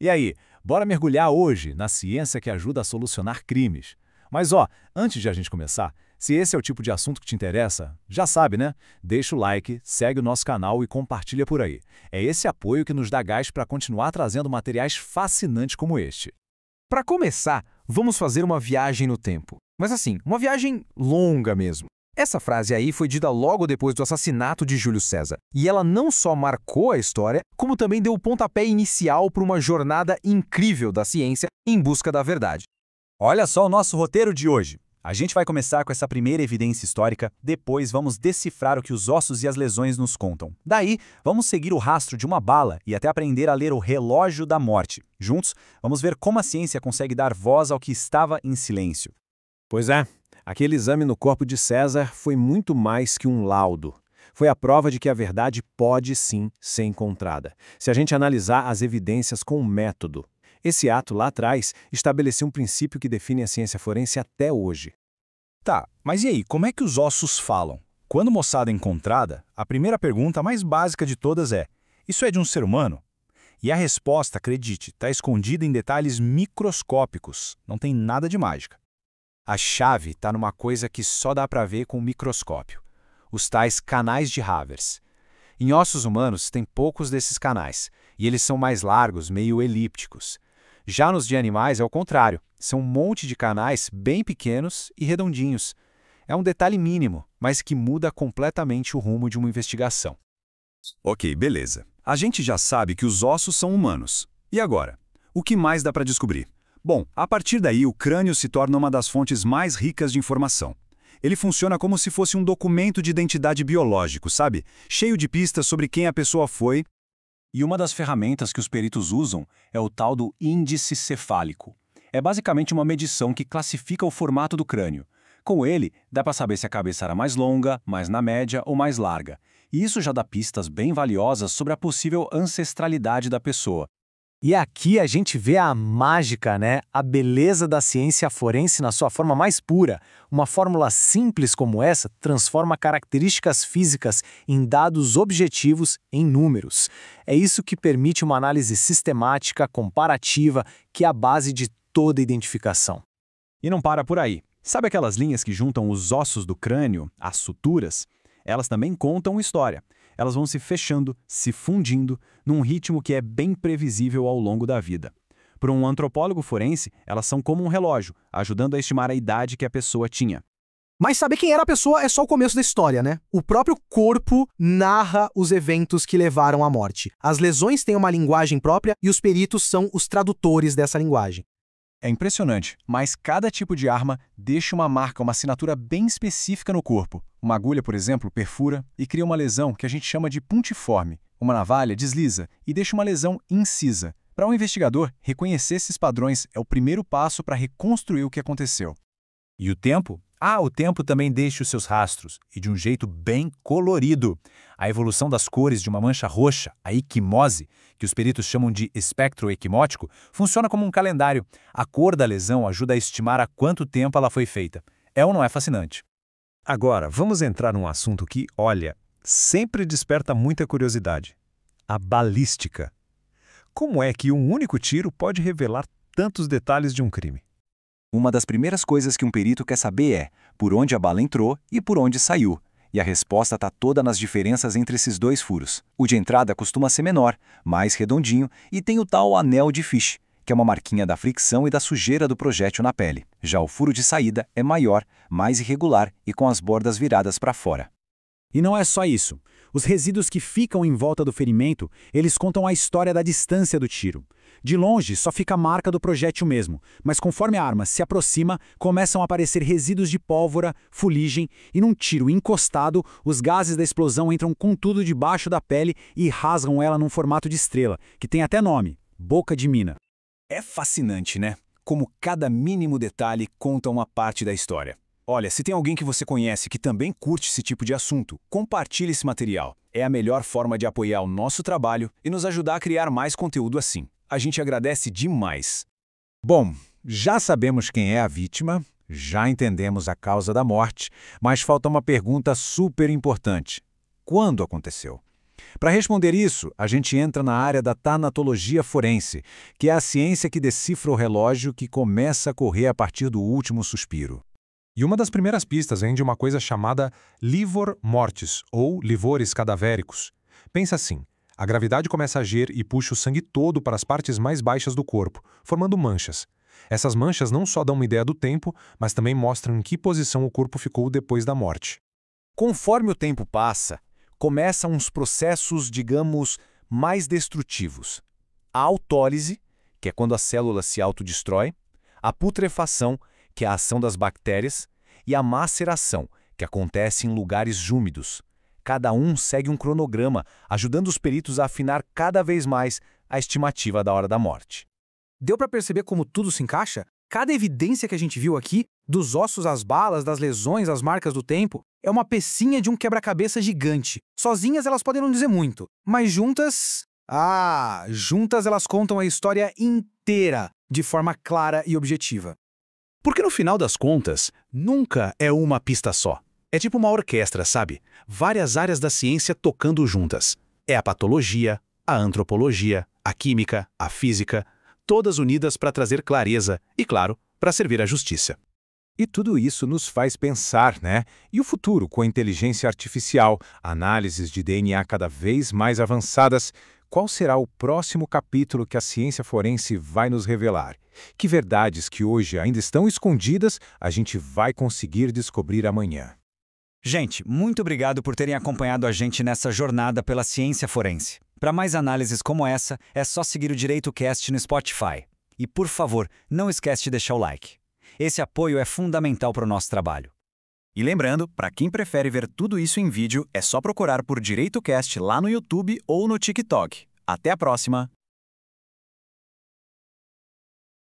E aí, bora mergulhar hoje na ciência que ajuda a solucionar crimes. Mas antes de a gente começar, se esse é o tipo de assunto que te interessa, já sabe, né? Deixa o like, segue o nosso canal e compartilha por aí. É esse apoio que nos dá gás para continuar trazendo materiais fascinantes como este. Para começar, vamos fazer uma viagem no tempo. Mas assim, uma viagem longa mesmo. Essa frase aí foi dita logo depois do assassinato de Júlio César. E ela não só marcou a história, como também deu o pontapé inicial para uma jornada incrível da ciência em busca da verdade. Olha só o nosso roteiro de hoje. A gente vai começar com essa primeira evidência histórica, depois vamos decifrar o que os ossos e as lesões nos contam. Daí, vamos seguir o rastro de uma bala e até aprender a ler o relógio da morte. Juntos, vamos ver como a ciência consegue dar voz ao que estava em silêncio. Pois é, aquele exame no corpo de César foi muito mais que um laudo. Foi a prova de que a verdade pode sim ser encontrada, se a gente analisar as evidências com método. Esse ato lá atrás estabeleceu um princípio que define a ciência forense até hoje. Tá, mas e aí, como é que os ossos falam? Quando moçada é encontrada, a primeira pergunta mais básica de todas é: isso é de um ser humano? E a resposta, acredite, está escondida em detalhes microscópicos, não tem nada de mágica. A chave está numa coisa que só dá para ver com o microscópio: os tais canais de Havers. Em ossos humanos tem poucos desses canais, e eles são mais largos, meio elípticos. Já nos de animais é o contrário, são um monte de canais bem pequenos e redondinhos. É um detalhe mínimo, mas que muda completamente o rumo de uma investigação. Ok, beleza. A gente já sabe que os ossos são humanos. E agora? O que mais dá para descobrir? Bom, a partir daí o crânio se torna uma das fontes mais ricas de informação. Ele funciona como se fosse um documento de identidade biológico, sabe? Cheio de pistas sobre quem a pessoa foi. E uma das ferramentas que os peritos usam é o tal do índice cefálico. É basicamente uma medição que classifica o formato do crânio. Com ele, dá para saber se a cabeça era mais longa, mais na média ou mais larga. E isso já dá pistas bem valiosas sobre a possível ancestralidade da pessoa. E aqui a gente vê a mágica, né? A beleza da ciência forense na sua forma mais pura. Uma fórmula simples como essa transforma características físicas em dados objetivos em números. É isso que permite uma análise sistemática, comparativa, que é a base de toda identificação. E não para por aí. Sabe aquelas linhas que juntam os ossos do crânio, as suturas? Elas também contam história. Elas vão se fechando, se fundindo, num ritmo que é bem previsível ao longo da vida. Para um antropólogo forense, elas são como um relógio, ajudando a estimar a idade que a pessoa tinha. Mas saber quem era a pessoa é só o começo da história, né? O próprio corpo narra os eventos que levaram à morte. As lesões têm uma linguagem própria e os peritos são os tradutores dessa linguagem. É impressionante, mas cada tipo de arma deixa uma marca, uma assinatura bem específica no corpo. Uma agulha, por exemplo, perfura e cria uma lesão que a gente chama de puntiforme. Uma navalha desliza e deixa uma lesão incisa. Para um investigador, reconhecer esses padrões é o primeiro passo para reconstruir o que aconteceu. E o tempo? O tempo também deixa os seus rastros, e de um jeito bem colorido. A evolução das cores de uma mancha roxa, a equimose, que os peritos chamam de espectro equimótico, funciona como um calendário. A cor da lesão ajuda a estimar há quanto tempo ela foi feita. É ou não é fascinante? Agora, vamos entrar num assunto que, olha, sempre desperta muita curiosidade. A balística. Como é que um único tiro pode revelar tantos detalhes de um crime? Uma das primeiras coisas que um perito quer saber é por onde a bala entrou e por onde saiu. E a resposta está toda nas diferenças entre esses dois furos. O de entrada costuma ser menor, mais redondinho e tem o tal anel de Fish, que é uma marquinha da fricção e da sujeira do projétil na pele. Já o furo de saída é maior, mais irregular e com as bordas viradas para fora. E não é só isso. Os resíduos que ficam em volta do ferimento, eles contam a história da distância do tiro. De longe, só fica a marca do projétil mesmo, mas conforme a arma se aproxima, começam a aparecer resíduos de pólvora, fuligem, e num tiro encostado, os gases da explosão entram com tudo debaixo da pele e rasgam ela num formato de estrela, que tem até nome, boca de mina. É fascinante, né? Como cada mínimo detalhe conta uma parte da história. Olha, se tem alguém que você conhece que também curte esse tipo de assunto, compartilhe esse material. É a melhor forma de apoiar o nosso trabalho e nos ajudar a criar mais conteúdo assim. A gente agradece demais. Bom, já sabemos quem é a vítima, já entendemos a causa da morte, mas falta uma pergunta super importante. Quando aconteceu? Para responder isso, a gente entra na área da tanatologia forense, que é a ciência que decifra o relógio que começa a correr a partir do último suspiro. E uma das primeiras pistas vem de uma coisa chamada livor mortis, ou livores cadavéricos. Pensa assim, a gravidade começa a agir e puxa o sangue todo para as partes mais baixas do corpo, formando manchas. Essas manchas não só dão uma ideia do tempo, mas também mostram em que posição o corpo ficou depois da morte. Conforme o tempo passa, começam uns processos, digamos, mais destrutivos. A autólise, que é quando a célula se autodestrói, a putrefação, que é a ação das bactérias, e a maceração, que acontece em lugares úmidos. Cada um segue um cronograma, ajudando os peritos a afinar cada vez mais a estimativa da hora da morte. Deu para perceber como tudo se encaixa? Cada evidência que a gente viu aqui, dos ossos às balas, das lesões às marcas do tempo, é uma pecinha de um quebra-cabeça gigante. Sozinhas elas podem não dizer muito, mas juntas... juntas elas contam a história inteira, de forma clara e objetiva. Porque no final das contas, nunca é uma pista só. É tipo uma orquestra, sabe? Várias áreas da ciência tocando juntas. É a patologia, a antropologia, a química, a física, todas unidas para trazer clareza e, claro, para servir à justiça. E tudo isso nos faz pensar, né? E o futuro com a inteligência artificial, análises de DNA cada vez mais avançadas, qual será o próximo capítulo que a ciência forense vai nos revelar? Que verdades que hoje ainda estão escondidas a gente vai conseguir descobrir amanhã? Gente, muito obrigado por terem acompanhado a gente nessa jornada pela ciência forense. Para mais análises como essa, é só seguir o DireitoCast no Spotify. E, por favor, não esquece de deixar o like. Esse apoio é fundamental para o nosso trabalho. E lembrando, para quem prefere ver tudo isso em vídeo, é só procurar por DireitoCast lá no YouTube ou no TikTok. Até a próxima!